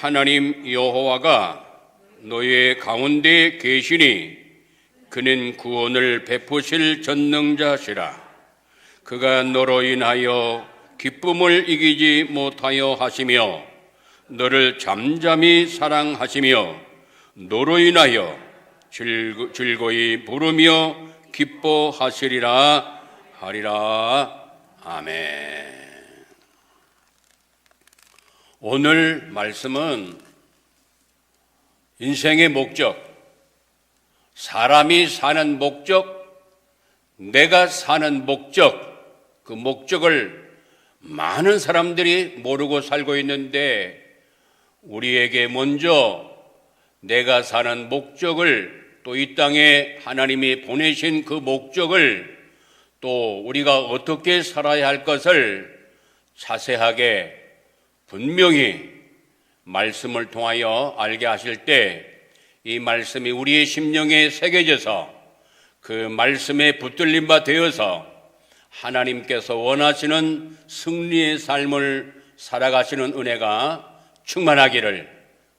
하나님 여호와가 너희의 가운데 계시니 그는 구원을 베푸실 전능자시라. 그가 너로 인하여 기쁨을 이기지 못하여 하시며 너를 잠잠히 사랑하시며 너로 인하여 즐거이 부르며 기뻐하시리라 하리라. 아멘. 오늘 말씀은 인생의 목적, 사람이 사는 목적, 내가 사는 목적, 그 목적을 많은 사람들이 모르고 살고 있는데 우리에게 먼저 내가 사는 목적을, 또 이 땅에 하나님이 보내신 그 목적을, 또 우리가 어떻게 살아야 할 것을 자세하게 분명히 말씀을 통하여 알게 하실 때 이 말씀이 우리의 심령에 새겨져서 그 말씀에 붙들림 바 되어서 하나님께서 원하시는 승리의 삶을 살아가시는 은혜가 충만하기를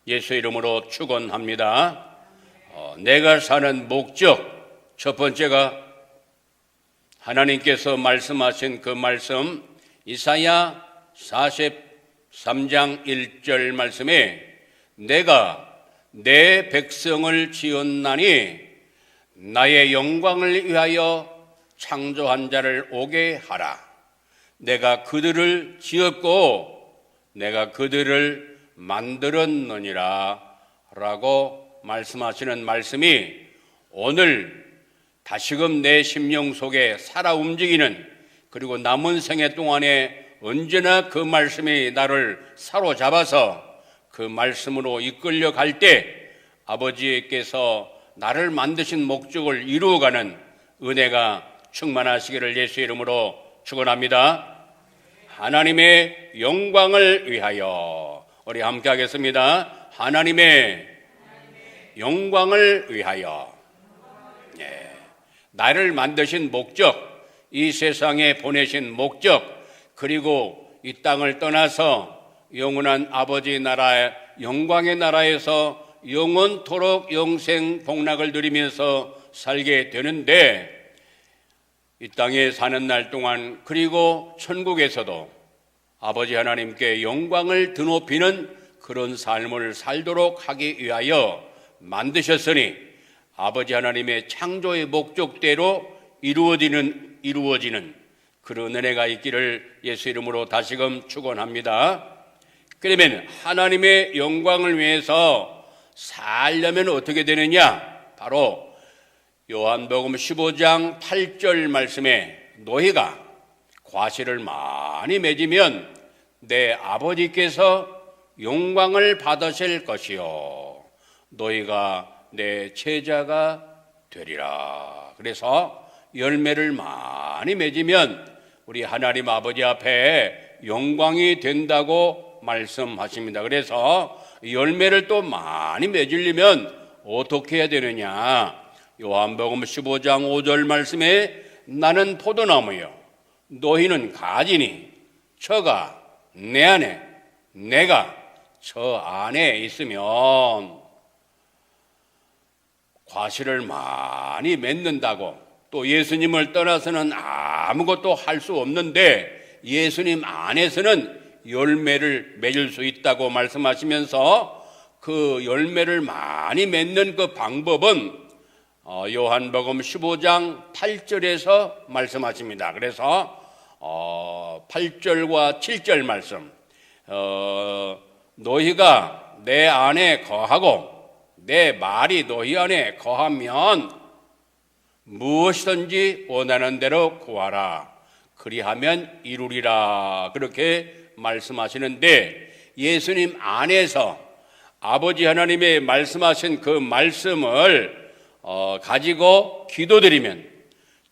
예수의 이름으로 축원합니다. 내가 사는 목적, 첫 번째가 하나님께서 말씀하신 그 말씀, 이사야 43장 1절 말씀에 내가 내 백성을 지었나니 나의 영광을 위하여 창조한 자를 오게 하라. 내가 그들을 지었고 내가 그들을 만들었느니라 라고 말씀하시는 말씀이 오늘 다시금 내 심령 속에 살아 움직이는, 그리고 남은 생애 동안에 언제나 그 말씀이 나를 사로잡아서 그 말씀으로 이끌려 갈 때 아버지께서 나를 만드신 목적을 이루어가는 은혜가 충만하시기를 예수의 이름으로 축원합니다. 하나님의 영광을 위하여, 우리 함께 하겠습니다. 하나님의 영광을 위하여. 나를 만드신 목적, 이 세상에 보내신 목적, 그리고 이 땅을 떠나서 영원한 아버지 나라의 영광의 나라에서 영원토록 영생 복락을 누리면서 살게 되는데, 이 땅에 사는 날 동안, 그리고 천국에서도 아버지 하나님께 영광을 드높이는 그런 삶을 살도록 하기 위하여 만드셨으니 아버지 하나님의 창조의 목적대로 이루어지는 그런 은혜가 있기를 예수 이름으로 다시금 축원합니다. 그러면 하나님의 영광을 위해서 살려면 어떻게 되느냐? 바로 요한복음 15장 8절 말씀에 너희가 과실을 많이 맺으면 내 아버지께서 영광을 받으실 것이요 너희가 내 제자가 되리라. 그래서 열매를 많이 맺으면 우리 하나님 아버지 앞에 영광이 된다고 말씀하십니다. 그래서 열매를 또 많이 맺으려면 어떻게 해야 되느냐? 요한복음 15장 5절 말씀에 나는 포도나무요 너희는 가지니 저가 내 안에 내가 저 안에 있으면 과실을 많이 맺는다고, 또 예수님을 떠나서는 아무것도 할 수 없는데 예수님 안에서는 열매를 맺을 수 있다고 말씀하시면서 그 열매를 많이 맺는 그 방법은 요한복음 15장 8절에서 말씀하십니다. 그래서 8절과 7절 말씀, 너희가 내 안에 거하고 내 말이 너희 안에 거하면 무엇이든지 원하는 대로 구하라. 그리하면 이루리라. 그렇게 말씀하시는데, 예수님 안에서 아버지 하나님의 말씀하신 그 말씀을 가지고 기도드리면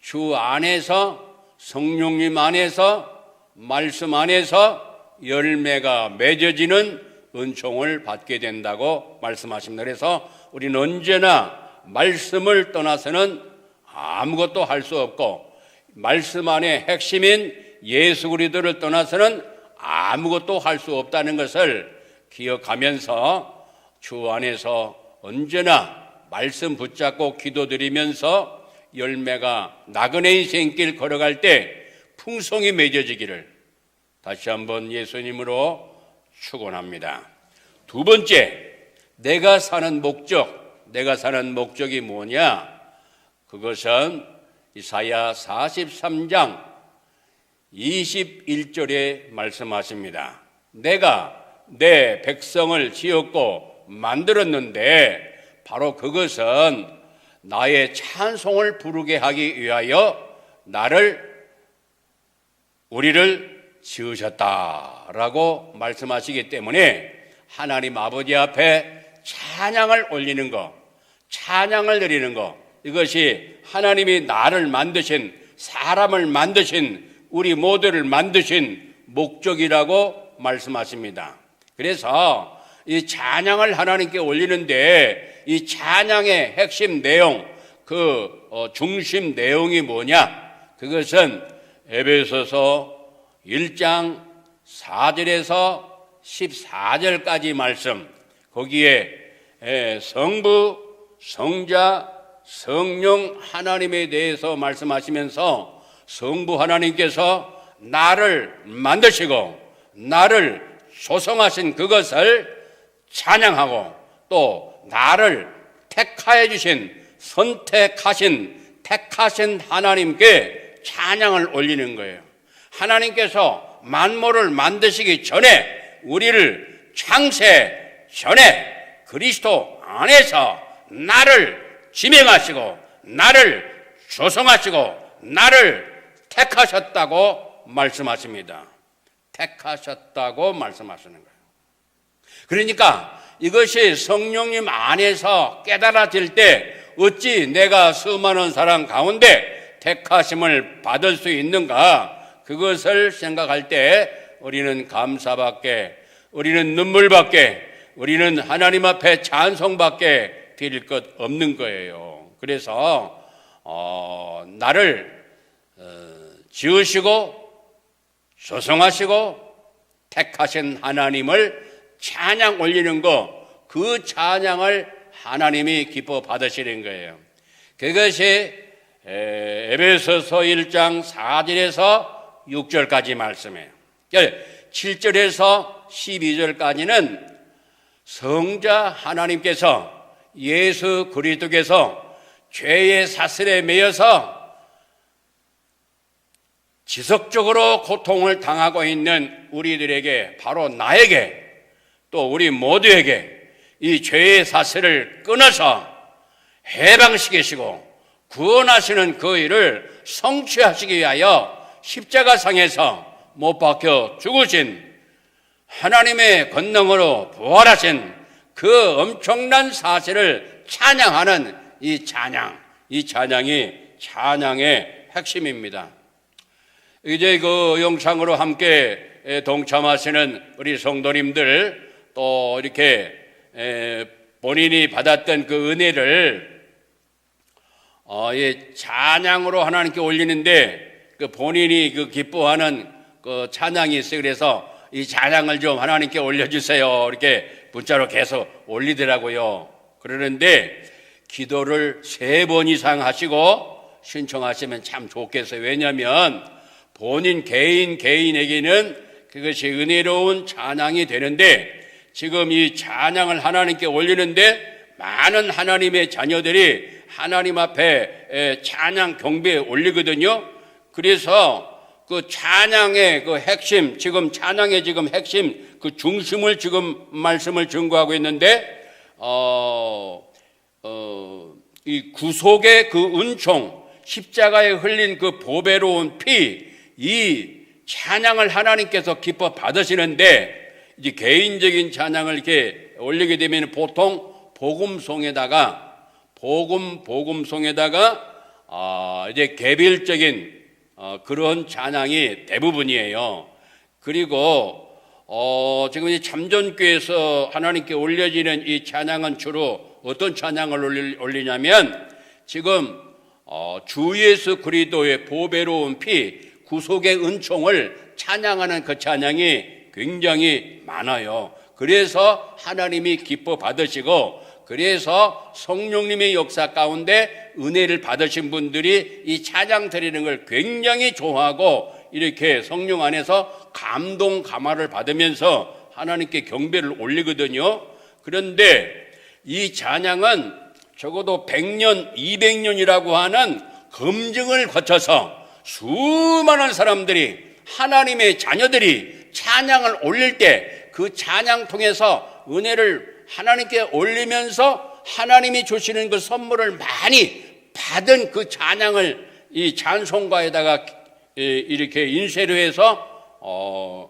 주 안에서, 성령님 안에서, 말씀 안에서 열매가 맺어지는 은총을 받게 된다고 말씀하십니다. 그래서 우리는 언제나 말씀을 떠나서는 아무것도 할 수 없고, 말씀 안에 핵심인 예수 그리스도를 떠나서는 아무것도 할 수 없다는 것을 기억하면서 주 안에서 언제나 말씀 붙잡고 기도드리면서 열매가 나그네 인생길 걸어갈 때 풍성히 맺어지기를 다시 한번 예수님으로 축원합니다. 두 번째, 내가 사는 목적이 뭐냐? 그것은 이사야 43장 21절에 말씀하십니다. 내가 내 백성을 지었고 만들었는데 바로 그것은 나의 찬송을 부르게 하기 위하여 우리를 지으셨다라고 말씀하시기 때문에 하나님 아버지 앞에 찬양을 올리는 것, 찬양을 드리는 것, 이것이 하나님이 나를 만드신, 사람을 만드신, 우리 모두를 만드신 목적이라고 말씀하십니다. 그래서 이 찬양을 하나님께 올리는데 이 찬양의 핵심 내용, 중심 내용이 뭐냐? 그것은 에베소서 1장 4절에서 14절까지 말씀, 거기에 성부, 성자, 성령 하나님에 대해서 말씀하시면서 성부 하나님께서 나를 만드시고 나를 조성하신 그것을 찬양하고 또 나를 택하여 주신, 택하신 하나님께 찬양을 올리는 거예요. 하나님께서 만물을 만드시기 전에, 우리를 창세 전에 그리스도 안에서 나를 지명하시고 나를 조성하시고 나를 택하셨다고 말씀하십니다. 택하셨다고 말씀하시는 거예요. 그러니까 이것이 성령님 안에서 깨달아질 때 어찌 내가 수많은 사람 가운데 택하심을 받을 수 있는가, 그것을 생각할 때 우리는 감사밖에, 우리는 눈물밖에, 우리는 하나님 앞에 찬송밖에 드릴 것 없는 거예요. 그래서 나를 지으시고 조성하시고 택하신 하나님을 찬양 올리는 것, 그 찬양을 하나님이 기뻐 받으시는 거예요. 그것이 에베소서 1장 4절에서 6절까지 말씀이에요. 7절에서 12절까지는 성자 하나님께서 예수 그리스도께서 죄의 사슬에 매여서 지속적으로 고통을 당하고 있는 우리들에게, 바로 나에게 또 우리 모두에게 이 죄의 사슬을 끊어서 해방시키시고 구원하시는 그 일을 성취하시기 위하여 십자가상에서 못 박혀 죽으신, 하나님의 권능으로 부활하신 그 엄청난 사실을 찬양하는 이 찬양이 찬양의 핵심입니다. 이제 그 영상으로 함께 동참하시는 우리 성도님들, 또 이렇게 본인이 받았던 그 은혜를 찬양으로 하나님께 올리는데, 그 본인이 그 기뻐하는 그 찬양이 있어요. 그래서 이 찬양을 좀 하나님께 올려주세요, 이렇게 문자로 계속 올리더라고요. 그러는데 기도를 3번 이상 하시고 신청하시면 참 좋겠어요. 왜냐하면 본인 개인에게는 그것이 은혜로운 찬양이 되는데, 지금 이 찬양을 하나님께 올리는데 많은 하나님의 자녀들이 하나님 앞에 찬양 경배에 올리거든요. 그래서 그 찬양의 그 핵심, 지금 찬양의 지금 핵심, 그 중심을 지금 말씀을 증거하고 있는데, 이 구속의 그 은총, 십자가에 흘린 그 보배로운 피, 이 찬양을 하나님께서 기뻐 받으시는데, 이제 개인적인 찬양을 이렇게 올리게 되면 보통 복음송에다가 이제 개별적인 그런 찬양이 대부분이에요. 그리고 지금 이 참전교에서 하나님께 올려지는 이 찬양은 주로 어떤 찬양을 올리냐면, 지금 주 예수 그리스도의 보배로운 피, 구속의 은총을 찬양하는 그 찬양이 굉장히 많아요. 그래서 하나님이 기뻐 받으시고, 그래서 성령님의 역사 가운데 은혜를 받으신 분들이 이 찬양 드리는 걸 굉장히 좋아하고 이렇게 성령 안에서 감동 감화를 받으면서 하나님께 경배를 올리거든요. 그런데 이 찬양은 적어도 100년, 200년이라고 하는 검증을 거쳐서 수많은 사람들이, 하나님의 자녀들이 찬양을 올릴 때 그 찬양 통해서 은혜를 하나님께 올리면서 하나님이 주시는 그 선물을 많이 받은 그 찬양을 이 찬송가에다가 이렇게 인쇄를 해서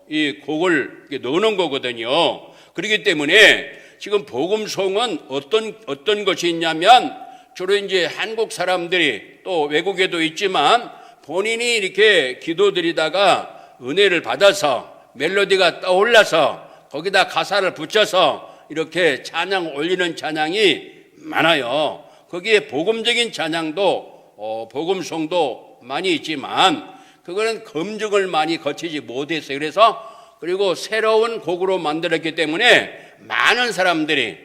이 곡을 넣는 거거든요. 그렇기 때문에 지금 복음송은 어떤 것이 있냐면, 주로 이제 한국 사람들이, 또 외국에도 있지만 본인이 이렇게 기도드리다가 은혜를 받아서 멜로디가 떠올라서 거기다 가사를 붙여서 이렇게 찬양 올리는 찬양이 많아요. 거기에 복음적인 찬양도 복음송도 많이 있지만 그거는 검증을 많이 거치지 못했어요. 그래서 그리고 새로운 곡으로 만들었기 때문에 많은 사람들이,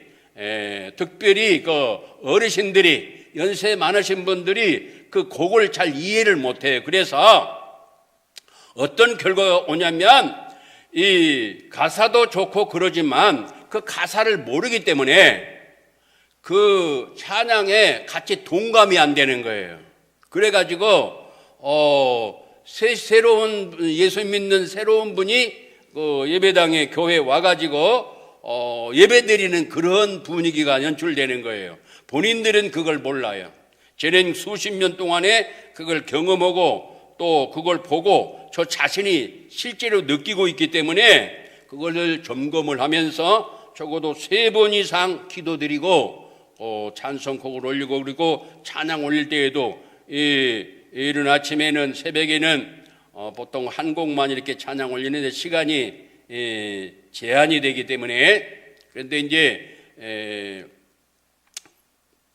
특별히 그 어르신들이, 연세 많으신 분들이 그 곡을 잘 이해를 못해요. 그래서 어떤 결과가 오냐면, 이 가사도 좋고 그러지만 그 가사를 모르기 때문에 그 찬양에 같이 동감이 안 되는 거예요. 그래가지고 새로운 예수 믿는 새로운 분이 그 예배당에 교회에 와가지고 예배 드리는 그런 분위기가 연출되는 거예요. 본인들은 그걸 몰라요. 저는 수십 년 동안에 그걸 경험하고 또 그걸 보고 저 자신이 실제로 느끼고 있기 때문에 그것을 점검을 하면서 적어도 3번 이상 기도드리고 찬송곡을 올리고, 그리고 찬양 올릴 때에도 이른 아침에는, 새벽에는 보통 한 곡만 이렇게 찬양 올리는데 시간이 제한이 되기 때문에, 그런데 이제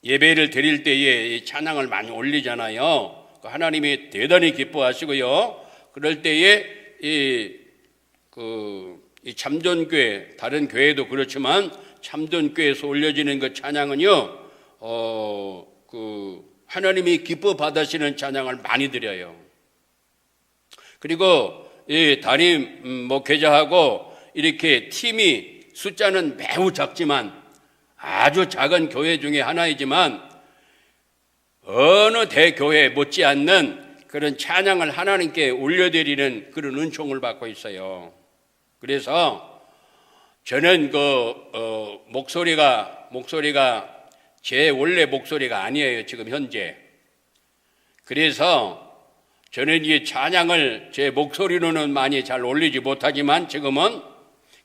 예배를 드릴 때에 찬양을 많이 올리잖아요. 하나님이 대단히 기뻐하시고요. 그럴 때에 이 참전교회, 다른 교회도 그렇지만 참전교회에서 올려지는 그 찬양은요, 하나님이 기뻐 받으시는 찬양을 많이 드려요. 그리고 이 담임 목회자하고 이렇게 팀이, 숫자는 매우 작지만 아주 작은 교회 중에 하나이지만 어느 대교회 못지않는 그런 찬양을 하나님께 올려드리는 그런 은총을 받고 있어요. 그래서 저는 목소리가 제 원래 목소리가 아니에요, 지금 현재. 그래서 저는 이 찬양을 제 목소리로는 많이 잘 올리지 못하지만 지금은,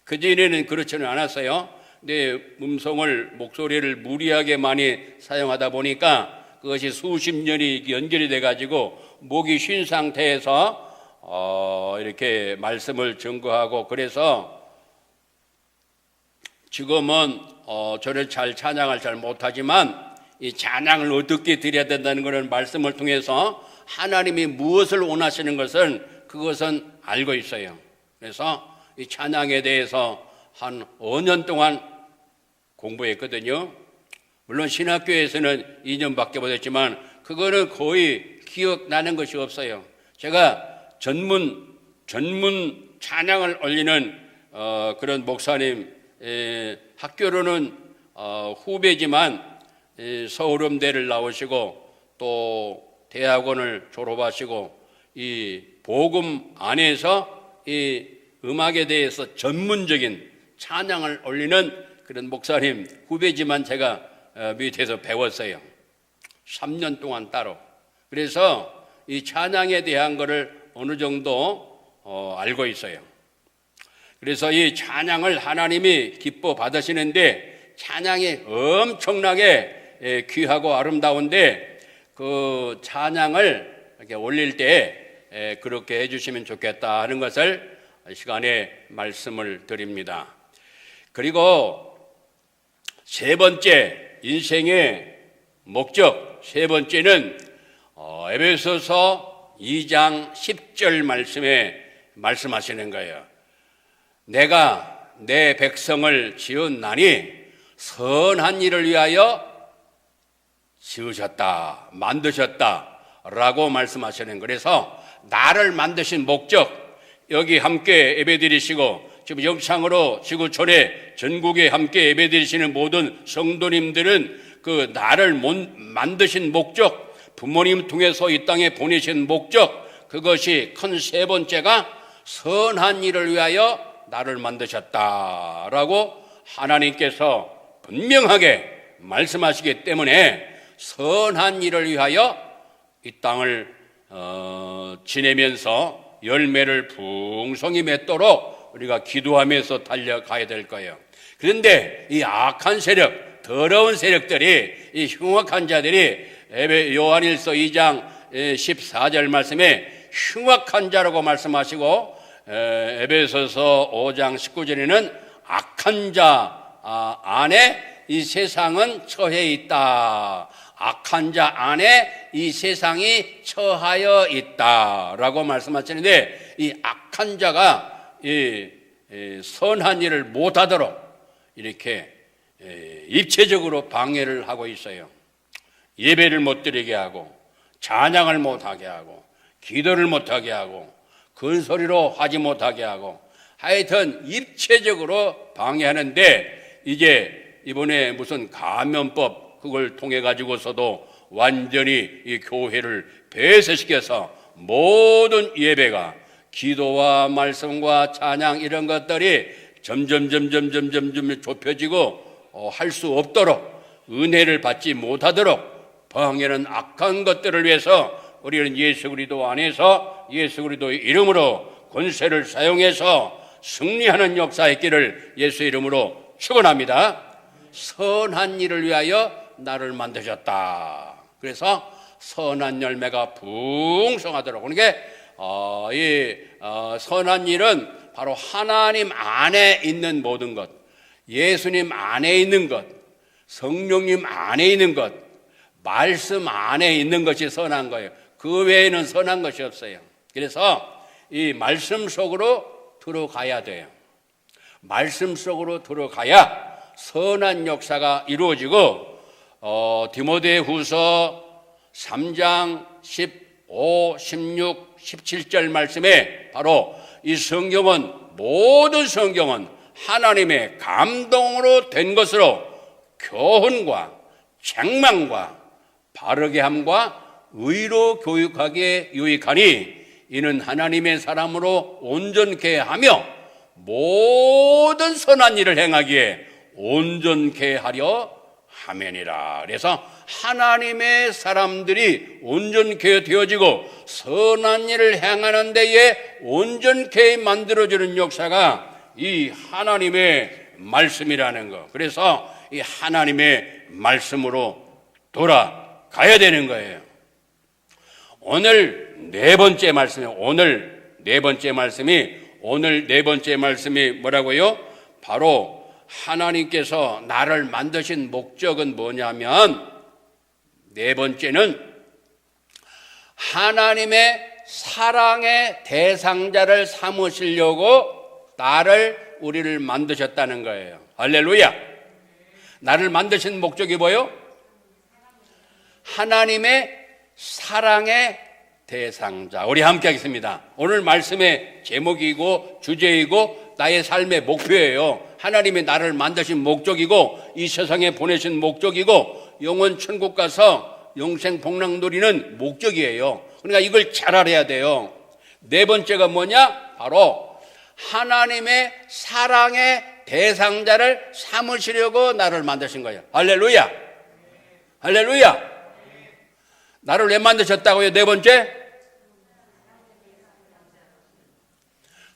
그전에는 그렇지는 않았어요. 내 목소리를 무리하게 많이 사용하다 보니까 그것이 수십 년이 연결이 돼가지고 목이 쉰 상태에서 이렇게 말씀을 증거하고, 그래서 지금은 저를 잘 찬양을 잘 못하지만 이 찬양을 어떻게 드려야 된다는 것을 말씀을 통해서 하나님이 무엇을 원하시는 것은 그것은 알고 있어요. 그래서 이 찬양에 대해서 한 5년 동안 공부했거든요. 물론 신학교에서는 2년밖에 못했지만 그거는 거의 기억나는 것이 없어요. 제가 전문 찬양을 올리는 그런 목사님, 학교로는 후배지만 서울음대를 나오시고 또 대학원을 졸업하시고 이 복음 안에서 이 음악에 대해서 전문적인 찬양을 올리는 그런 목사님 후배지만 제가 밑에서 배웠어요. 3년 동안 따로. 그래서 이 찬양에 대한 것을 어느 정도 알고 있어요. 그래서 이 찬양을 하나님이 기뻐 받으시는데 찬양이 엄청나게 귀하고 아름다운데 그 찬양을 이렇게 올릴 때 그렇게 해주시면 좋겠다 하는 것을 시간에 말씀을 드립니다. 그리고 세 번째, 인생의 목적 세 번째는 에베소서 2장 10절 말씀에 말씀하시는 거예요. 내가 내 백성을 지었나니 선한 일을 위하여 지으셨다, 만드셨다라고 말씀하시는. 그래서 나를 만드신 목적, 여기 함께 예배드리시고 지금 영창으로 지구촌에 전국에 함께 예배드리시는 모든 성도님들은 그 나를 만드신 목적, 부모님 통해서 이 땅에 보내신 목적, 그것이 큰 세 번째가 선한 일을 위하여 나를 만드셨다라고 하나님께서 분명하게 말씀하시기 때문에 선한 일을 위하여 이 땅을 지내면서 열매를 풍성히 맺도록 우리가 기도하면서 달려가야 될 거예요. 그런데 이 악한 세력, 더러운 세력들이, 이 흉악한 자들이 요한일서 2장 14절 말씀에 흉악한 자라고 말씀하시고 에베소서 5장 19절에는 악한 자 안에 이 세상은 처해 있다. 악한 자 안에 이 세상이 처하여 있다라고 말씀하시는데, 이 악한 자가 이 선한 일을 못하도록 이렇게 입체적으로 방해를 하고 있어요. 예배를 못 드리게 하고, 찬양을 못하게 하고, 기도를 못하게 하고, 큰 소리로 하지 못하게 하고, 하여튼 입체적으로 방해하는데, 이제 이번에 무슨 감염법 그걸 통해 가지고서도 완전히 이 교회를 폐쇄시켜서 모든 예배가 기도와 말씀과 찬양 이런 것들이 점점 좁혀지고 할 수 없도록, 은혜를 받지 못하도록 방해하는 악한 것들을 위해서 우리는 예수 그리스도 안에서 예수 그리스도의 이름으로 권세를 사용해서 승리하는 역사 있기를 예수 이름으로 축원합니다. 선한 일을 위하여 나를 만드셨다. 그래서 선한 열매가 풍성하도록. 그러니까 이 선한 일은 바로 하나님 안에 있는 모든 것, 예수님 안에 있는 것, 성령님 안에 있는 것, 말씀 안에 있는 것이 선한 거예요. 그 외에는 선한 것이 없어요. 그래서 이 말씀 속으로 들어가야 돼요. 말씀 속으로 들어가야 선한 역사가 이루어지고, 디모데후서 3장 15, 16, 17절 말씀에 바로 이 성경은, 모든 성경은 하나님의 감동으로 된 것으로 교훈과 책망과 바르게 함과 의로 교육하기에 유익하니 이는 하나님의 사람으로 온전케 하며 모든 선한 일을 행하기에 온전케 하려 함이니라. 그래서 하나님의 사람들이 온전케 되어지고 선한 일을 행하는 데에 온전케 만들어지는 역사가 이 하나님의 말씀이라는 거. 그래서 이 하나님의 말씀으로 돌아가야 되는 거예요. 오늘 네 번째 말씀이 뭐라고요? 바로 하나님께서 나를 만드신 목적은 뭐냐면, 네 번째는 하나님의 사랑의 대상자를 삼으시려고 우리를 만드셨다는 거예요. 할렐루야. 나를 만드신 목적이 뭐예요? 하나님의 사랑의 대상자. 우리 함께 하겠습니다. 오늘 말씀의 제목이고 주제이고 나의 삶의 목표예요. 하나님이 나를 만드신 목적이고 이 세상에 보내신 목적이고 영원 천국 가서 영생 복락 누리는 목적이에요. 그러니까 이걸 잘 알아야 돼요. 네 번째가 뭐냐? 바로 하나님의 사랑의 대상자를 삼으시려고 나를 만드신 거예요. 할렐루야. 할렐루야. 나를 왜 만드셨다고요? 네 번째,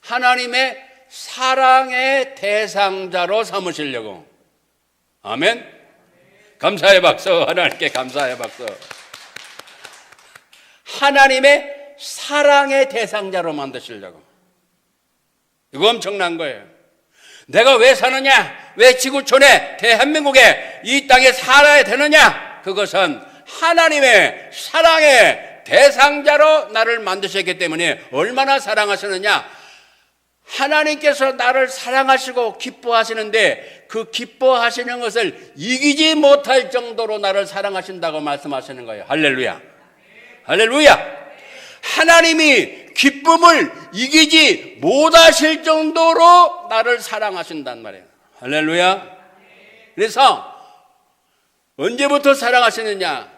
하나님의 사랑의 대상자로 삼으시려고. 아멘. 감사의 박수. 하나님께 감사의 박수. 하나님의 사랑의 대상자로 만드시려고. 이거 엄청난 거예요. 내가 왜 사느냐? 왜 지구촌에 대한민국에 이 땅에 살아야 되느냐? 그것은 하나님의 사랑의 대상자로 나를 만드셨기 때문에. 얼마나 사랑하시느냐? 하나님께서 나를 사랑하시고 기뻐하시는데 그 기뻐하시는 것을 이기지 못할 정도로 나를 사랑하신다고 말씀하시는 거예요. 할렐루야. 할렐루야. 하나님이 기쁨을 이기지 못하실 정도로 나를 사랑하신단 말이에요. 할렐루야. 그래서 언제부터 사랑하시느냐?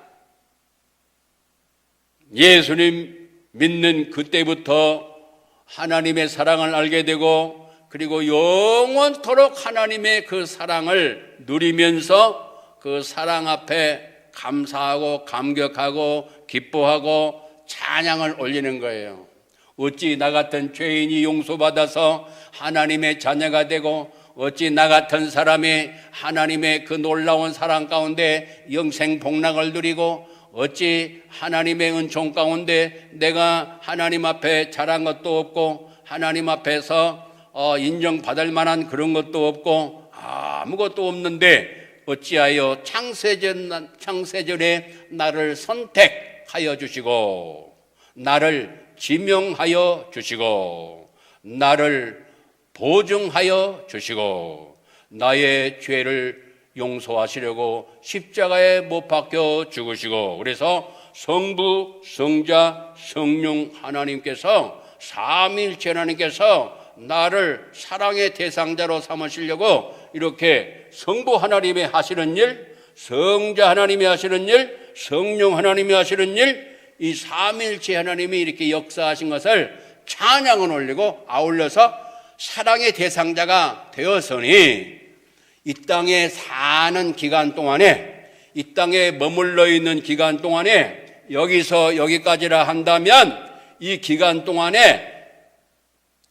예수님 믿는 그때부터 하나님의 사랑을 알게 되고, 그리고 영원토록 하나님의 그 사랑을 누리면서 그 사랑 앞에 감사하고 감격하고 기뻐하고 찬양을 올리는 거예요. 어찌 나 같은 죄인이 용서받아서 하나님의 자녀가 되고, 어찌 나 같은 사람이 하나님의 그 놀라운 사랑 가운데 영생 복락을 누리고, 어찌 하나님의 은총 가운데 내가 하나님 앞에 잘한 것도 없고 하나님 앞에서 인정받을 만한 그런 것도 없고 아무것도 없는데 어찌하여 창세전에 나를 선택하여 주시고 나를 지명하여 주시고 나를 보증하여 주시고 나의 죄를 용서하시려고 십자가에 못 박혀 죽으시고, 그래서 성부, 성자, 성령 하나님께서, 삼위일체 하나님께서 나를 사랑의 대상자로 삼으시려고 이렇게 성부 하나님이 하시는 일, 성자 하나님이 하시는 일, 성령 하나님이 하시는 일, 이 삼위일체 하나님이 이렇게 역사하신 것을 찬양을 올리고 아울러서 사랑의 대상자가 되었으니 이 땅에 사는 기간 동안에, 이 땅에 머물러 있는 기간 동안에, 여기서 여기까지라 한다면 이 기간 동안에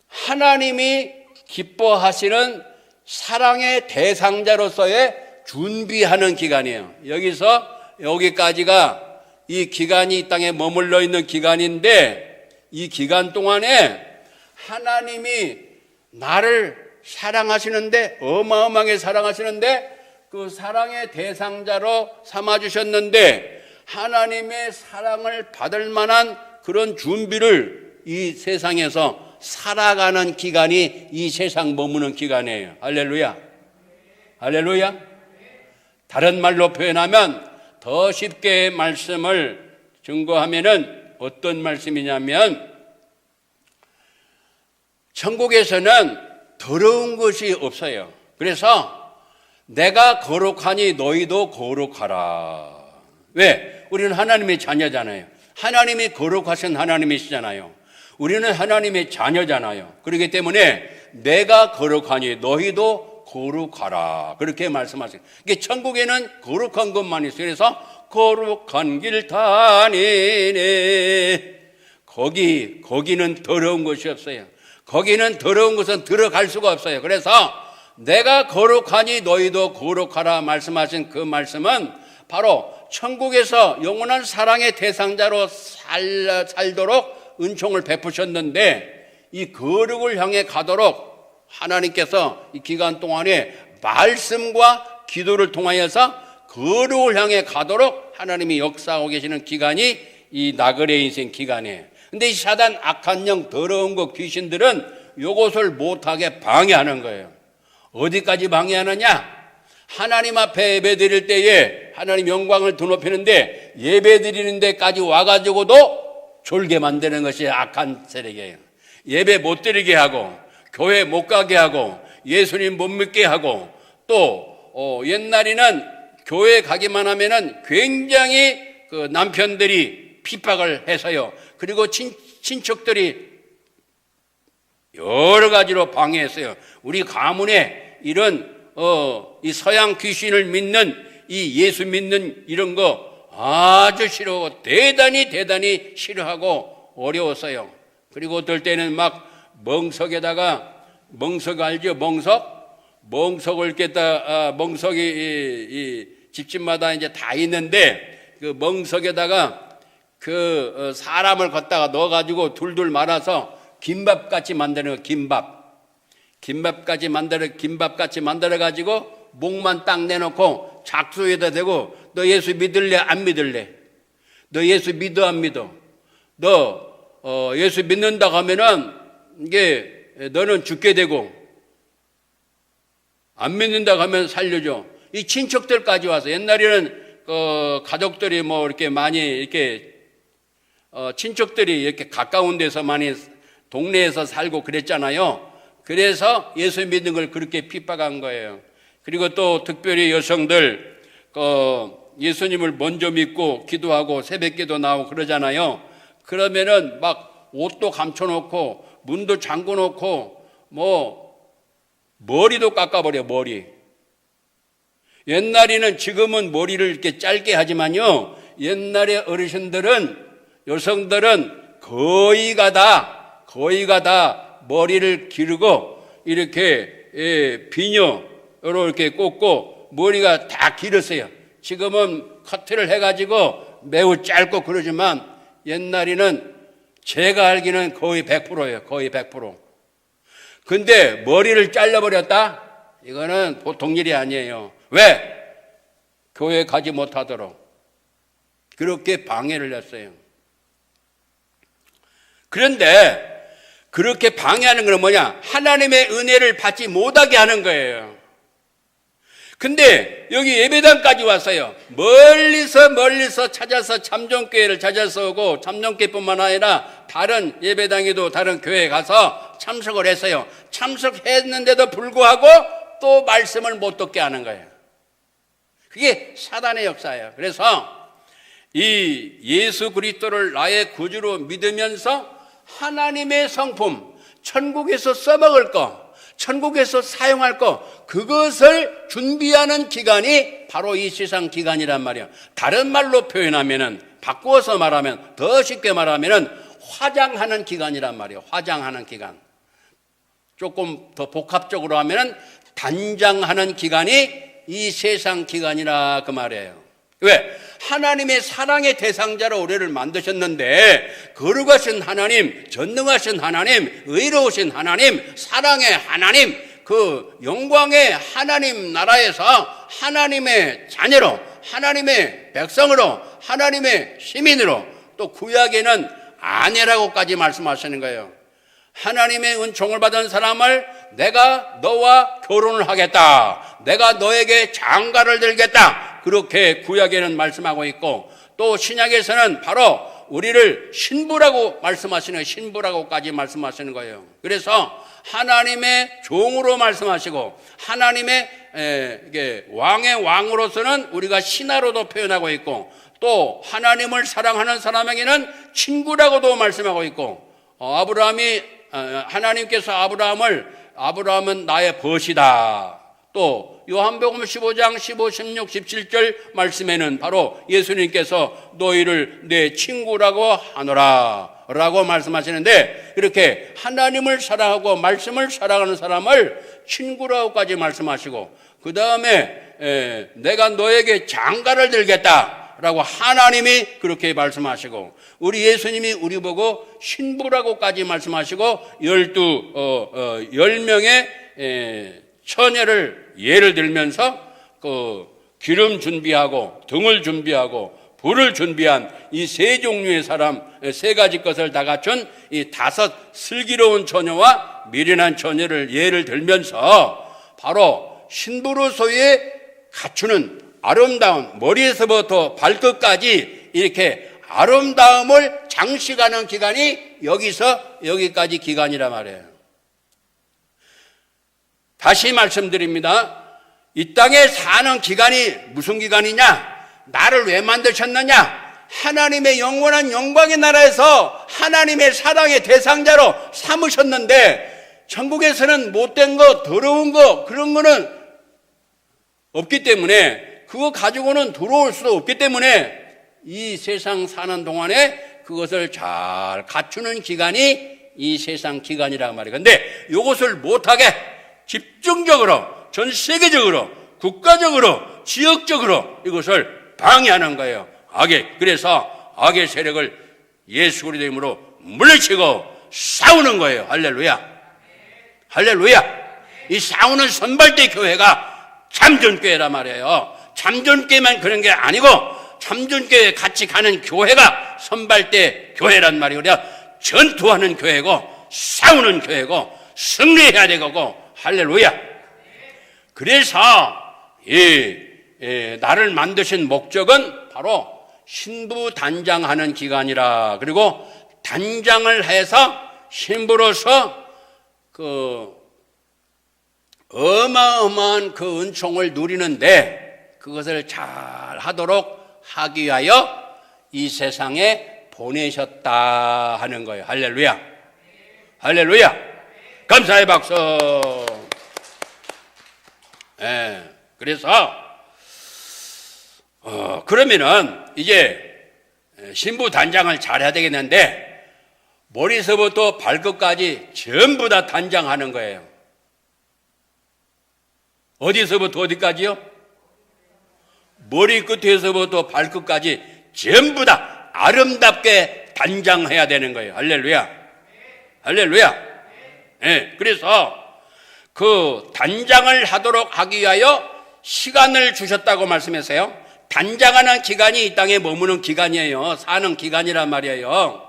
하나님이 기뻐하시는 사랑의 대상자로서의 준비하는 기간이에요. 여기서 여기까지가 이 기간이 이 땅에 머물러 있는 기간인데, 이 기간 동안에 하나님이 나를 사랑하시는데, 어마어마하게 사랑하시는데 그 사랑의 대상자로 삼아주셨는데, 하나님의 사랑을 받을 만한 그런 준비를 이 세상에서 살아가는 기간이 이 세상 머무는 기간이에요. 할렐루야. 할렐루야. 다른 말로 표현하면, 더 쉽게 말씀을 증거하면은 어떤 말씀이냐면, 천국에서는 더러운 것이 없어요. 그래서 내가 거룩하니 너희도 거룩하라. 왜? 우리는 하나님의 자녀잖아요. 하나님이 거룩하신 하나님이시잖아요. 우리는 하나님의 자녀잖아요. 그렇기 때문에 내가 거룩하니 너희도 거룩하라. 그렇게 말씀하세요. 이게 천국에는 거룩한 것만 있어요. 그래서 거룩한 길 다니네. 거기는 더러운 것이 없어요. 거기는 더러운 것은 들어갈 수가 없어요. 그래서 내가 거룩하니 너희도 거룩하라 말씀하신 그 말씀은 바로 천국에서 영원한 사랑의 대상자로 살도록 은총을 베푸셨는데, 이 거룩을 향해 가도록 하나님께서 이 기간 동안에 말씀과 기도를 통하여서 거룩을 향해 가도록 하나님이 역사하고 계시는 기간이 이 나그네 인생 기간이에요. 근데 이 사단, 악한 영, 더러운 것, 귀신들은 요것을 못하게 방해하는 거예요. 어디까지 방해하느냐? 하나님 앞에 예배 드릴 때에 하나님 영광을 드높이는데 예배 드리는 데까지 와가지고도 졸게 만드는 것이 악한 세력이에요. 예배 못 드리게 하고, 교회 못 가게 하고, 예수님 못 믿게 하고, 또 옛날에는 교회 가기만 하면은 굉장히 그 남편들이 핍박을 해서요. 그리고 친척들이 여러 가지로 방해했어요. 우리 가문에 이런 이 서양 귀신을 믿는, 이 예수 믿는 이런 거 아주 싫어하고 대단히 싫어하고 어려웠어요. 그리고 어떨 때는 막 멍석 알죠? 멍석을 깼다, 멍석이 이 집집마다 이제 다 있는데 그 멍석에다가 그 사람을 갖다가 넣어가지고 둘둘 말아서 김밥같이 만드는 거. 김밥같이 만들어가지고 목만 딱 내놓고 작수에다 대고, 너 예수 믿을래 안 믿을래? 너 예수 믿어 안 믿어? 너 예수 믿는다고 하면은 이게 너는 죽게 되고 안 믿는다고 하면 살려줘. 이 친척들까지 와서 옛날에는 가족들이 뭐 이렇게 많이 이렇게 친척들이 이렇게 가까운 데서 많이 동네에서 살고 그랬잖아요. 그래서 예수 믿는 걸 그렇게 핍박한 거예요. 그리고 또 특별히 여성들 예수님을 먼저 믿고 기도하고 새벽기도 나오고 그러잖아요. 그러면은 막 옷도 감춰놓고 문도 잠궈놓고 뭐 머리도 깎아버려. 머리. 옛날에는, 지금은 머리를 이렇게 짧게 하지만요, 옛날에 어르신들은, 여성들은 거의가 다 머리를 기르고 이렇게 비녀로 이렇게 꽂고 머리가 다 길었어요. 지금은 커트를 해가지고 매우 짧고 그러지만 옛날에는 제가 알기는 거의 100%예요. 거의 100%. 근데 머리를 잘라버렸다? 이거는 보통 일이 아니에요. 왜? 교회 가지 못하도록 그렇게 방해를 했어요. 그런데 그렇게 방해하는 건 뭐냐? 하나님의 은혜를 받지 못하게 하는 거예요. 근데 여기 예배당까지 왔어요. 멀리서 찾아서 참전교회를 찾아서 오고, 참전교회뿐만 아니라 다른 예배당에도 다른 교회에 가서 참석을 했어요. 참석했는데도 불구하고 또 말씀을 못 듣게 하는 거예요. 그게 사단의 역사예요. 그래서 이 예수 그리스도를 나의 구주로 믿으면서 하나님의 성품, 천국에서 써먹을 거, 천국에서 사용할 것, 그것을 준비하는 기간이 바로 이 세상 기간이란 말이에요. 다른 말로 표현하면은, 바꾸어서 말하면, 더 쉽게 말하면은 화장하는 기간이란 말이에요. 화장하는 기간. 조금 더 복합적으로 하면은 단장하는 기간이 이 세상 기간이라 그 말이에요. 왜? 하나님의 사랑의 대상자로 우리를 만드셨는데, 거룩하신 하나님, 전능하신 하나님, 의로우신 하나님, 사랑의 하나님, 그 영광의 하나님 나라에서 하나님의 자녀로, 하나님의 백성으로, 하나님의 시민으로, 또 구약에는 아내라고까지 말씀하시는 거예요. 하나님의 은총을 받은 사람을 내가 너와 결혼을 하겠다, 내가 너에게 장가를 들겠다, 그렇게 구약에는 말씀하고 있고, 또 신약에서는 바로 우리를 신부라고 말씀하시는 거예요. 신부라고까지 말씀하시는 거예요. 그래서 하나님의 종으로 말씀하시고, 하나님의 왕의 왕으로서는 우리가 신하로도 표현하고 있고, 또 하나님을 사랑하는 사람에게는 친구라고도 말씀하고 있고, 하나님께서 아브라함은 나의 벗이다. 또 요한복음 15장 15, 16, 17절 말씀에는 바로 예수님께서 너희를 내 친구라고 하노라 라고 말씀하시는데, 이렇게 하나님을 사랑하고 말씀을 사랑하는 사람을 친구라고까지 말씀하시고, 그 다음에 내가 너에게 장가를 들겠다 라고 하나님이 그렇게 말씀하시고, 우리 예수님이 우리 보고 신부라고까지 말씀하시고, 10명의 처녀를 예를 들면서 그 기름 준비하고 등을 준비하고 불을 준비한 이 세 종류의 사람, 세 가지 것을 다 갖춘 이 5 슬기로운 처녀와 미련한 처녀를 예를 들면서 바로 신부로서의 갖추는 아름다운, 머리에서부터 발끝까지 이렇게 아름다움을 장식하는 기간이 여기서 여기까지 기간이란 말이에요. 다시 말씀드립니다. 이 땅에 사는 기간이 무슨 기간이냐? 나를 왜 만드셨느냐? 하나님의 영원한 영광의 나라에서 하나님의 사랑의 대상자로 삼으셨는데, 천국에서는 못된 거, 더러운 거, 그런 거는 없기 때문에, 그거 가지고는 들어올 수도 없기 때문에 이 세상 사는 동안에 그것을 잘 갖추는 기간이 이 세상 기간이란 말이에요. 근데 이것을 못하게 집중적으로, 전 세계적으로, 국가적으로, 지역적으로 이것을 방해하는 거예요. 그래서 악의 세력을 예수 그리스도의 이름으로 물리치고 싸우는 거예요. 할렐루야. 할렐루야. 이 싸우는 선발대 교회가 참전교회란 말이에요. 참전교회만 그런 게 아니고 참전교회에 같이 가는 교회가 선발대 교회란 말이에요. 그래서 전투하는 교회고 싸우는 교회고, 승리해야 되고, 할렐루야. 그래서 나를 만드신 목적은 바로 신부 단장하는 기간이라. 그리고 단장을 해서 신부로서 그 어마어마한 그 은총을 누리는데, 그것을 잘 하도록 하기 위하여 이 세상에 보내셨다 하는 거예요. 할렐루야. 할렐루야. 감사의 박수. 그래서 그러면은 이제 신부 단장을 잘해야 되겠는데, 머리서부터 발끝까지 전부 다 단장하는 거예요. 어디서부터 어디까지요? 머리끝에서부터 발끝까지 전부 다 아름답게 단장해야 되는 거예요. 할렐루야. 할렐루야. 그래서 그 단장을 하도록 하기 위하여 시간을 주셨다고 말씀했어요. 단장하는 기간이 이 땅에 머무는 기간이에요. 사는 기간이란 말이에요.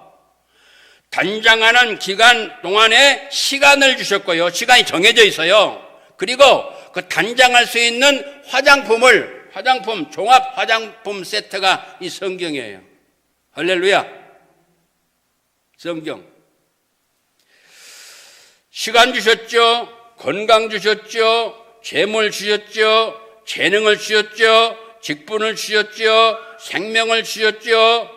단장하는 기간 동안에 시간을 주셨고요. 시간이 정해져 있어요. 그리고 그 단장할 수 있는 화장품, 종합 화장품 세트가 이 성경이에요. 할렐루야. 성경. 시간 주셨죠. 건강 주셨죠. 재물 주셨죠. 재능을 주셨죠. 직분을 주셨죠. 생명을 주셨죠.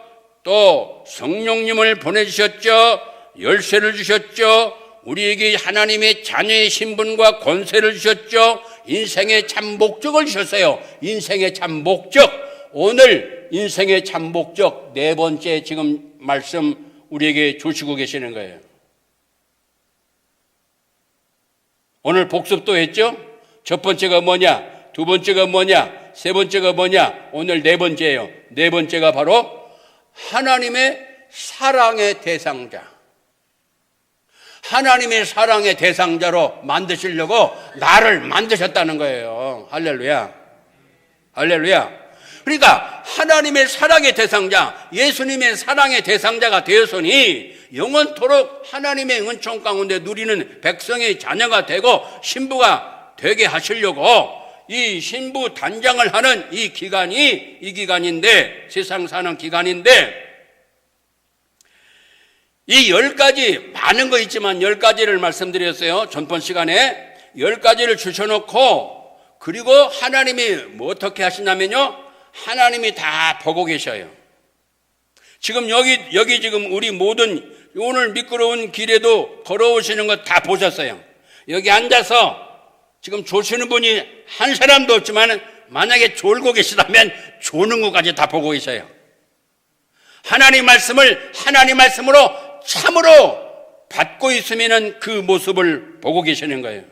또 성령님을 보내주셨죠. 열쇠를 주셨죠. 우리에게 하나님의 자녀의 신분과 권세를 주셨죠. 인생의 참 목적을 주셨어요. 인생의 참 목적. 오늘 인생의 참 목적 네 번째 지금 말씀 우리에게 주시고 계시는 거예요. 오늘 복습도 했죠. 첫 번째가 뭐냐, 두 번째가 뭐냐, 세 번째가 뭐냐, 오늘 네 번째예요. 네 번째가 바로 하나님의 사랑의 대상자. 하나님의 사랑의 대상자로 만드시려고 나를 만드셨다는 거예요. 할렐루야. 할렐루야. 그러니까 하나님의 사랑의 대상자, 예수님의 사랑의 대상자가 되었으니 영원토록 하나님의 은총 가운데 누리는 백성의 자녀가 되고 신부가 되게 하시려고 이 신부 단장을 하는 이 기간인데, 세상 사는 기간인데, 이 10가지, 많은 거 있지만 10가지를 말씀드렸어요. 전번 시간에 10가지를 주셔놓고, 그리고 하나님이 뭐 어떻게 하시냐면요, 하나님이 다 보고 계셔요. 지금 여기 지금 우리 모든 오늘 미끄러운 길에도 걸어오시는 거 다 보셨어요. 여기 앉아서 지금 조시는 분이 한 사람도 없지만 만약에 졸고 계시다면 조는 것까지 다 보고 계셔요. 하나님 말씀을 하나님 말씀으로 참으로 받고 있으면 그 모습을 보고 계시는 거예요.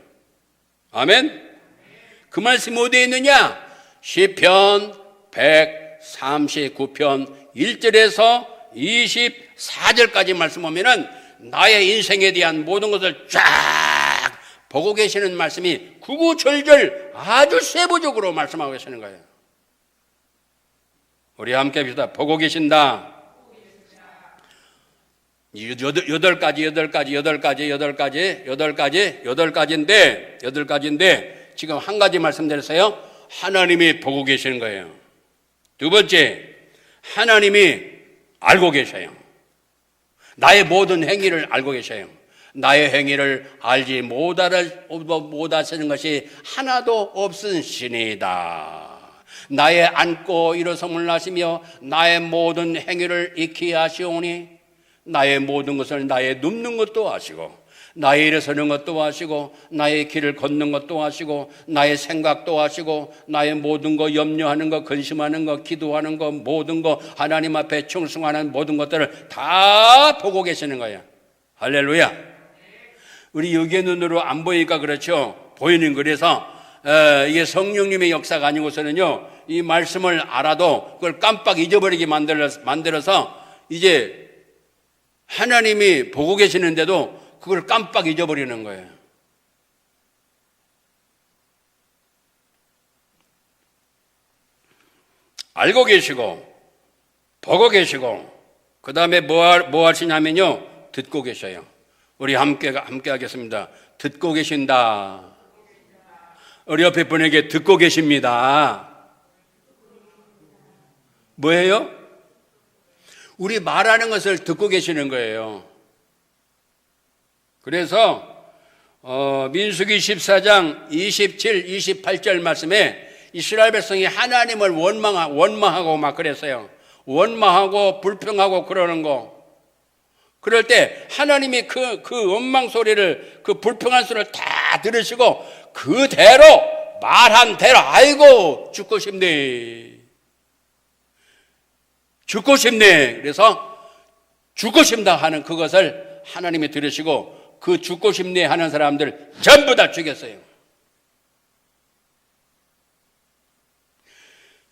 아멘. 그 말씀이 어디에 있느냐? 시편 139편 1절에서 24절까지 말씀 보면은 나의 인생에 대한 모든 것을 쫙 보고 계시는 말씀이 구구절절 아주 세부적으로 말씀하고 계시는 거예요. 우리 함께 합시다. 보고 계신다. 8가지인데 지금 한 가지 말씀드렸어요. 하나님이 보고 계시는 거예요. 두 번째, 하나님이 알고 계셔요. 나의 모든 행위를 알고 계셔요. 나의 행위를 알지 못하시는 것이 하나도 없으시니이다. 나의 앉고 일어섬을 하시며 나의 모든 행위를 익히 하시오니 나의 모든 것을 나의 눕는 것도 아시고 나의 일어서는 것도 아시고 나의 길을 걷는 것도 아시고 나의 생각도 아시고 나의 모든 거 염려하는 거 근심하는 거 기도하는 거 모든 거 하나님 앞에 충성하는 모든 것들을 다 보고 계시는 거예요. 할렐루야. 우리 육의 눈으로 안 보이니까 그렇죠. 보이는 그래서 이게 성령님의 역사가 아니고서는요 이 말씀을 알아도 그걸 깜빡 잊어버리게 만들어서 이제 하나님이 보고 계시는데도 그걸 깜빡 잊어버리는 거예요. 알고 계시고 보고 계시고 그 다음에 뭐 하시냐면요 듣고 계셔요. 우리 함께 하겠습니다. 듣고 계신다. 우리 옆에 분에게 듣고 계십니다. 뭐예요? 우리 말하는 것을 듣고 계시는 거예요. 그래서 민수기 14장 27, 28절 말씀에 이스라엘 백성이 하나님을 원망하고 막 그랬어요. 원망하고 불평하고 그러는 거. 그럴 때 하나님이 그 원망 소리를, 그 불평한 소리를 다 들으시고 그대로 말한 대로, 아이고 죽고 싶네, 죽고 싶네. 그래서 죽고 싶다 하는 그것을 하나님이 들으시고 그 죽고 싶네 하는 사람들 전부 다 죽였어요.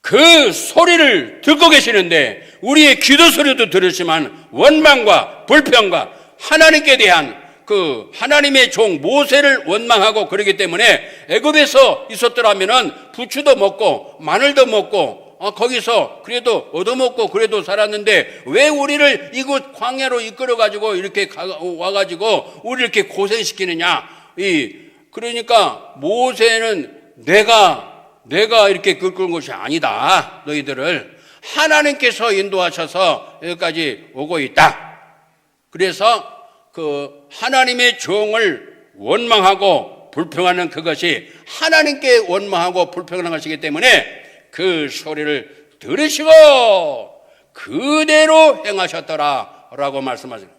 그 소리를 듣고 계시는데 우리의 기도 소리도 들으시지만 원망과 불평과 하나님께 대한 그 하나님의 종 모세를 원망하고 그러기 때문에 애굽에서 있었더라면은 부추도 먹고 마늘도 먹고 거기서 그래도 얻어먹고 그래도 살았는데 왜 우리를 이곳 광야로 이끌어가지고 이렇게 와가지고 우리를 이렇게 고생시키느냐. 그러니까 모세는 내가 이렇게 끌는 것이 아니다. 너희들을 하나님께서 인도하셔서 여기까지 오고 있다. 그래서 그 하나님의 종을 원망하고 불평하는 그것이 하나님께 원망하고 불평하는 것이기 때문에 그 소리를 들으시고 그대로 행하셨더라 라고 말씀하세요.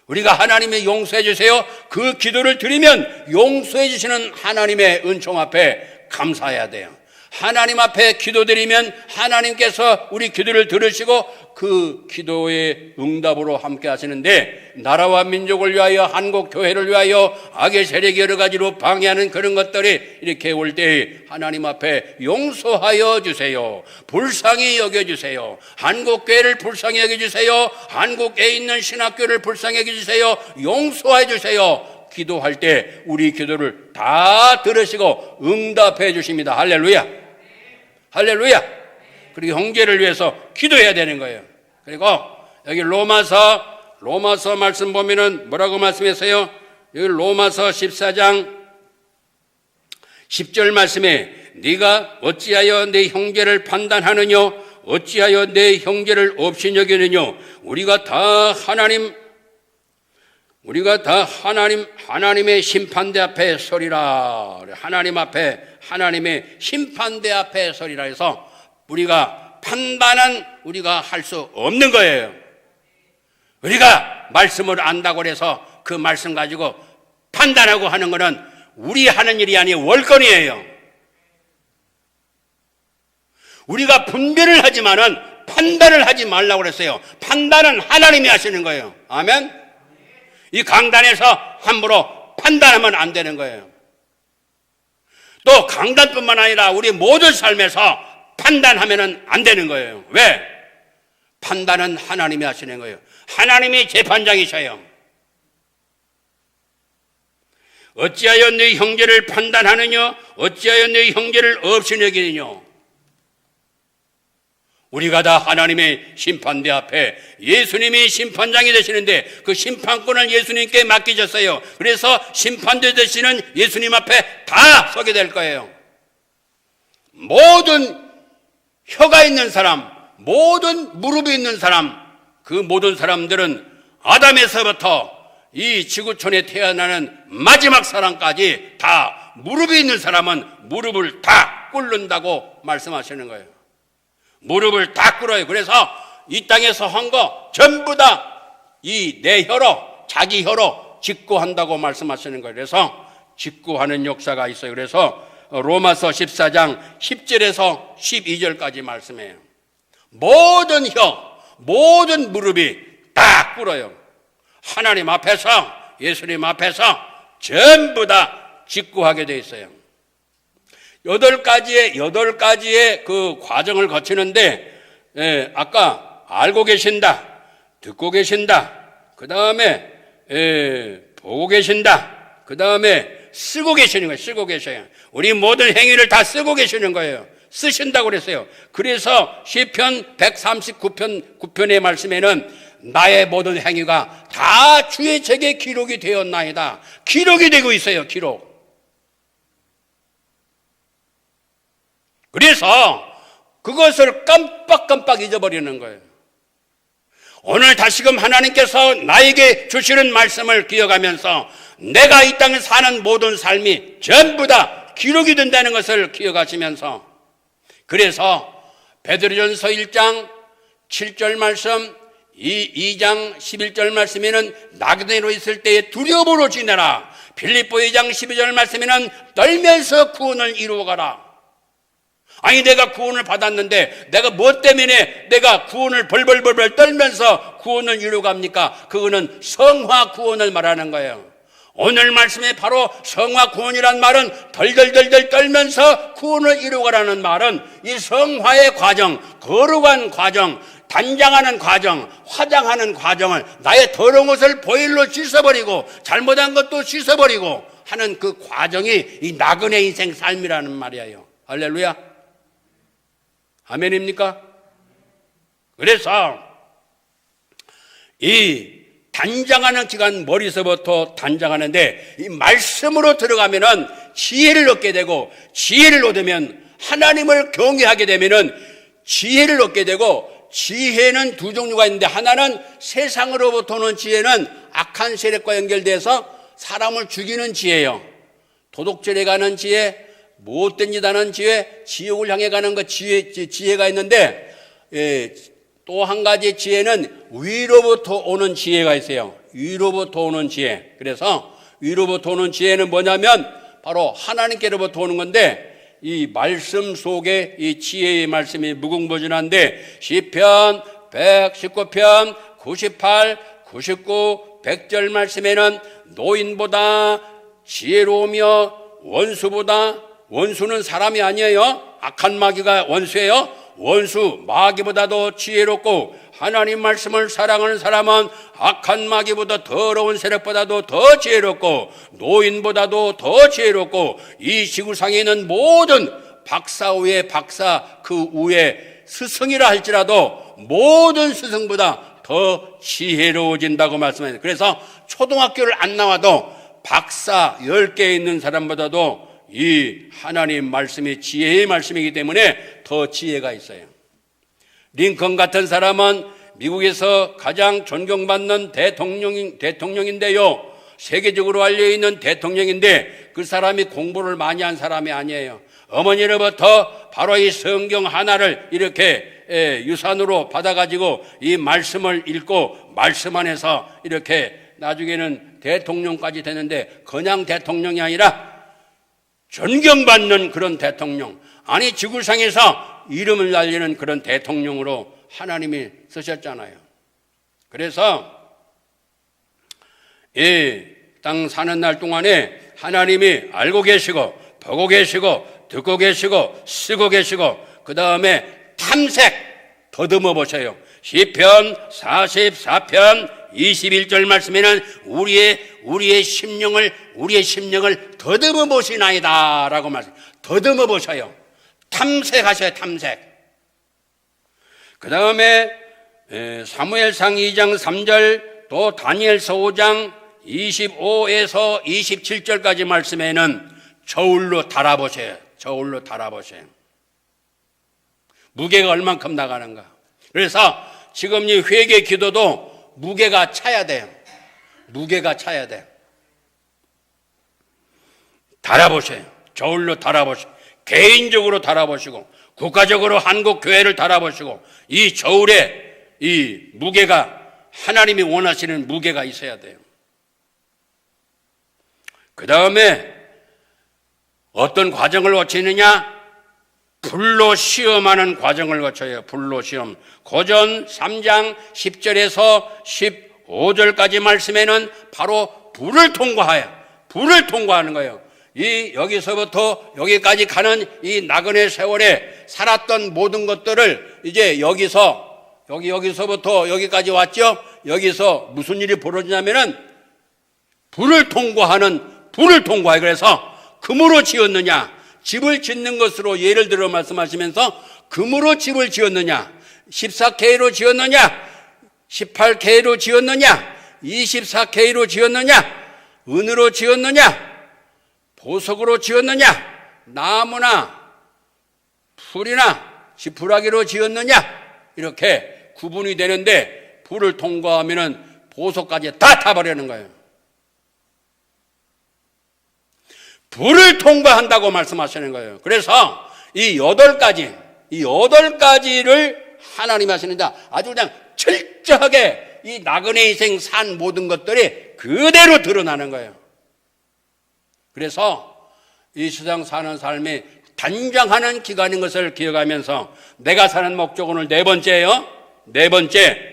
우리가 하나님의 용서해 주세요, 그 기도를 드리면 용서해 주시는 하나님의 은총 앞에 감사해야 돼요. 하나님 앞에 기도드리면 하나님께서 우리 기도를 들으시고 그 기도의 응답으로 함께 하시는데, 나라와 민족을 위하여 한국 교회를 위하여 악의 세력이 여러 가지로 방해하는 그런 것들이 이렇게 올 때 하나님 앞에 용서하여 주세요, 불쌍히 여겨주세요, 한국 교회를 불쌍히 여겨주세요, 한국에 있는 신학교를 불쌍히 여겨주세요, 용서해 주세요. 기도할 때 우리 기도를 다 들으시고 응답해 주십니다. 할렐루야. 할렐루야. 그리고 형제를 위해서 기도해야 되는 거예요. 그리고 여기 로마서 말씀 보면은 뭐라고 말씀했어요? 여기 로마서 14장 10절 말씀에 네가 어찌하여 내 형제를 판단하느냐, 어찌하여 내 형제를 없이 여기느냐. 우리가 다 하나님의 심판대 앞에 서리라. 하나님의 심판대 앞에 서리라 해서 우리가 판단은 우리가 할 수 없는 거예요. 우리가 말씀을 안다고 해서 그 말씀 가지고 판단하고 하는 것은 우리 하는 일이 아니에요. 월권이에요. 우리가 분별을 하지만은 판단을 하지 말라고 그랬어요. 판단은 하나님이 하시는 거예요. 아멘. 이 강단에서 함부로 판단하면 안 되는 거예요. 또 강단뿐만 아니라 우리 모든 삶에서 판단하면 안 되는 거예요. 왜? 판단은 하나님이 하시는 거예요. 하나님이 재판장이셔요. 어찌하여 네 형제를 판단하느냐, 어찌하여 네 형제를 없이 여기느냐. 우리가 다 하나님의 심판대 앞에 예수님이 심판장이 되시는데 그 심판권을 예수님께 맡기셨어요. 그래서 심판대 되시는 예수님 앞에 다 서게 될 거예요. 모든 혀가 있는 사람, 모든 무릎이 있는 사람, 그 모든 사람들은 아담에서부터 이 지구촌에 태어나는 마지막 사람까지 다 무릎이 있는 사람은 무릎을 다 꿇는다고 말씀하시는 거예요. 무릎을 다 꿇어요. 그래서 이 땅에서 한 거 전부 다 이 내 혀로, 자기 혀로 직구한다고 말씀하시는 거예요. 그래서 직구하는 역사가 있어요. 그래서 로마서 14장 10절에서 12절까지 말씀해요. 모든 혀, 모든 무릎이 다 꿇어요. 하나님 앞에서, 예수님 앞에서 전부 다 직구하게 돼 있어요. 8가지의 그 과정을 거치는데, 아까 알고 계신다, 듣고 계신다, 그 다음에 보고 계신다, 그 다음에 쓰고 계시는 거예요. 쓰고 계셔요. 우리 모든 행위를 다 쓰고 계시는 거예요. 쓰신다고 그랬어요. 그래서 시편 139편 9편의 말씀에는 나의 모든 행위가 다 주의 책에 기록이 되었나이다. 기록이 되고 있어요. 기록. 그래서 그것을 깜빡깜빡 잊어버리는 거예요. 오늘 다시금 하나님께서 나에게 주시는 말씀을 기억하면서 내가 이 땅에 사는 모든 삶이 전부 다 기록이 된다는 것을 기억하시면서, 그래서 베드로전서 1장 7절 말씀, 2장 11절 말씀에는 나그네로 있을 때에 두려움으로 지내라. 빌립보 2장 12절 말씀에는 떨면서 구원을 이루어가라. 아니, 내가 구원을 받았는데 내가 무엇 때문에 내가 구원을 벌벌벌벌 떨면서 구원을 이루어갑니까? 그거는 성화 구원을 말하는 거예요. 오늘 말씀에 바로 성화 구원이란 말은 덜덜덜덜 떨면서 구원을 이루어가라는 말은 이 성화의 과정, 거룩한 과정, 단장하는 과정, 화장하는 과정을, 나의 더러운 것을 보일로 씻어버리고 잘못한 것도 씻어버리고 하는 그 과정이 이 나그네 인생 삶이라는 말이에요. 할렐루야. 아멘입니까? 그래서 이 단장하는 기간, 머리서부터 단장하는데 이 말씀으로 들어가면은 지혜를 얻게 되고, 지혜를 얻으면 하나님을 경외하게 되면은 지혜를 얻게 되고, 지혜는 두 종류가 있는데 하나는 세상으로부터 오는 지혜는 악한 세력과 연결돼서 사람을 죽이는 지혜예요. 도둑질해 가는 지혜, 못된 짓 하는 지혜, 지옥을 향해 가는 그 지혜가 있는데, 또 한 가지 지혜는 위로부터 오는 지혜가 있어요. 위로부터 오는 지혜. 그래서 위로부터 오는 지혜는 뭐냐면 바로 하나님께로부터 오는 건데, 이 말씀 속에 이 지혜의 말씀이 무궁무진한데 시편 119편 98, 99, 100절 말씀에는 노인보다 지혜로우며 원수보다, 원수는 사람이 아니에요. 악한 마귀가 원수예요. 원수 마귀보다도 지혜롭고, 하나님 말씀을 사랑하는 사람은 악한 마귀보다 더러운 세력보다도 더 지혜롭고, 노인보다도 더 지혜롭고, 이 지구상에 있는 모든 박사 위에 박사, 그 위에 스승이라 할지라도 모든 스승보다 더 지혜로워진다고 말씀해요. 그래서 초등학교를 안 나와도 박사 10개 있는 사람보다도 이 하나님 말씀이 지혜의 말씀이기 때문에 더 지혜가 있어요. 링컨 같은 사람은 미국에서 가장 존경받는 대통령인데요. 세계적으로 알려있는 대통령인데 그 사람이 공부를 많이 한 사람이 아니에요. 어머니로부터 바로 이 성경 하나를 이렇게 유산으로 받아가지고 이 말씀을 읽고 말씀 안에서 이렇게 나중에는 대통령까지 되는데, 그냥 대통령이 아니라 존경받는 그런 대통령, 아니 지구상에서 이름을 날리는 그런 대통령으로 하나님이 쓰셨잖아요. 그래서 이 땅 사는 날 동안에 하나님이 알고 계시고 보고 계시고 듣고 계시고 쓰고 계시고, 그 다음에 탐색 더듬어 보세요. 시편 44편 21절 말씀에는 우리의 심령을 더듬어 보시나이다 라고 말씀. 더듬어 보셔요. 탐색하셔요. 탐색. 그 다음에 사무엘상 2장 3절, 또 다니엘서 5장 25에서 27절까지 말씀에는 저울로 달아보세요. 저울로 달아보세요. 무게가 얼만큼 나가는가. 그래서 지금 이 회개 기도도 무게가 차야 돼요. 무게가 차야 돼요. 달아보세요. 저울로 달아보시고, 개인적으로 달아보시고, 국가적으로 한국 교회를 달아보시고, 이 저울에 이 무게가, 하나님이 원하시는 무게가 있어야 돼요. 그 다음에 어떤 과정을 거치느냐? 불로 시험하는 과정을 거쳐요. 불로 시험. 고전 3장 10절에서 15절까지 말씀에는 바로 불을 통과하는 거예요. 이 여기서부터 여기까지 가는 이 나그네 세월에 살았던 모든 것들을 이제 여기서부터 여기까지 왔죠. 여기서 무슨 일이 벌어지냐면은 불을 통과해. 그래서 금으로 지었느냐, 집을 짓는 것으로 예를 들어 말씀하시면서 금으로 집을 지었느냐, 14K로 지었느냐, 18K로 지었느냐? 24K로 지었느냐? 은으로 지었느냐? 보석으로 지었느냐? 나무나 풀이나 지푸라기로 지었느냐? 이렇게 구분이 되는데 불을 통과하면은 보석까지 다 타버리는 거예요. 불을 통과한다고 말씀하시는 거예요. 그래서 이 8가지를 하나님 하시는데 아주 그냥 철저하게 이 나그네 인생 산 모든 것들이 그대로 드러나는 거예요. 그래서 이 세상 사는 삶이 단장하는 기간인 것을 기억하면서 내가 사는 목적 오늘 네 번째예요. 네 번째.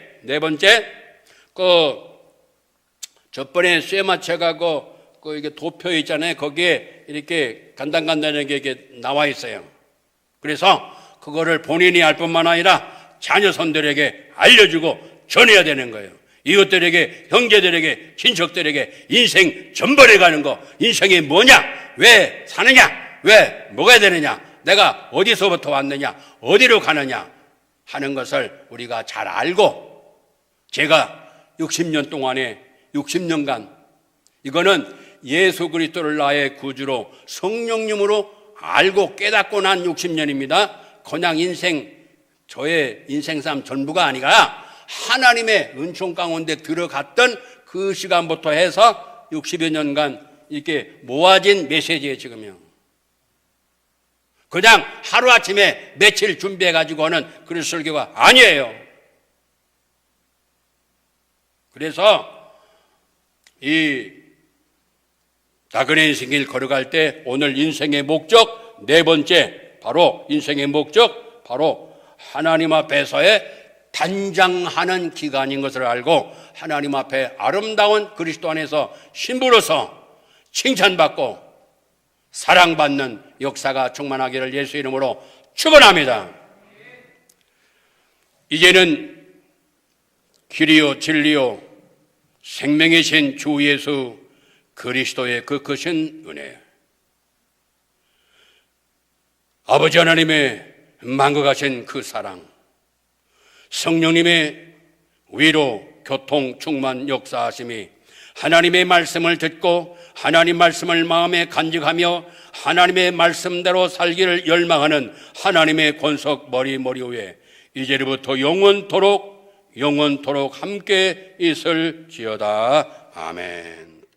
저번에 쇠마체가 이게 도표 있잖아요. 거기에 이렇게 간단하게 이게 나와 있어요. 그래서 그거를 본인이 알 뿐만 아니라 자녀손들에게 알려주고 전해야 되는 거예요. 이것들에게, 형제들에게, 친척들에게 인생 전벌해 가는 거. 인생이 뭐냐? 왜 사느냐? 왜 먹어야 되느냐? 내가 어디서부터 왔느냐? 어디로 가느냐? 하는 것을 우리가 잘 알고, 제가 60년 동안에 60년간 이거는 예수 그리스도를 나의 구주로 성령님으로 알고 깨닫고 난 60년입니다. 그냥 저의 인생삶 전부가 아니라 하나님의 은총 가운데 들어갔던 그 시간부터 해서 60여 년간 이렇게 모아진 메시지예요, 지금요. 그냥 하루아침에 며칠 준비해가지고 하는 그런 설교가 아니에요. 그래서 이 나그네 인생길 걸어갈 때 오늘 인생의 목적 네 번째, 바로 인생의 목적, 바로 하나님 앞에서의 단장하는 기간인 것을 알고 하나님 앞에 아름다운 그리스도 안에서 신부로서 칭찬받고 사랑받는 역사가 충만하기를 예수 이름으로 축원합니다. 이제는 길이요 진리요 생명이신 주 예수 그리스도의 그 크신 은혜, 아버지 하나님의 만극하신 그 사랑, 성령님의 위로 교통 충만 역사하심이 하나님의 말씀을 듣고 하나님 말씀을 마음에 간직하며 하나님의 말씀대로 살기를 열망하는 하나님의 권석 머리 위에 이제부터 영원토록 함께 있을지어다. 아멘.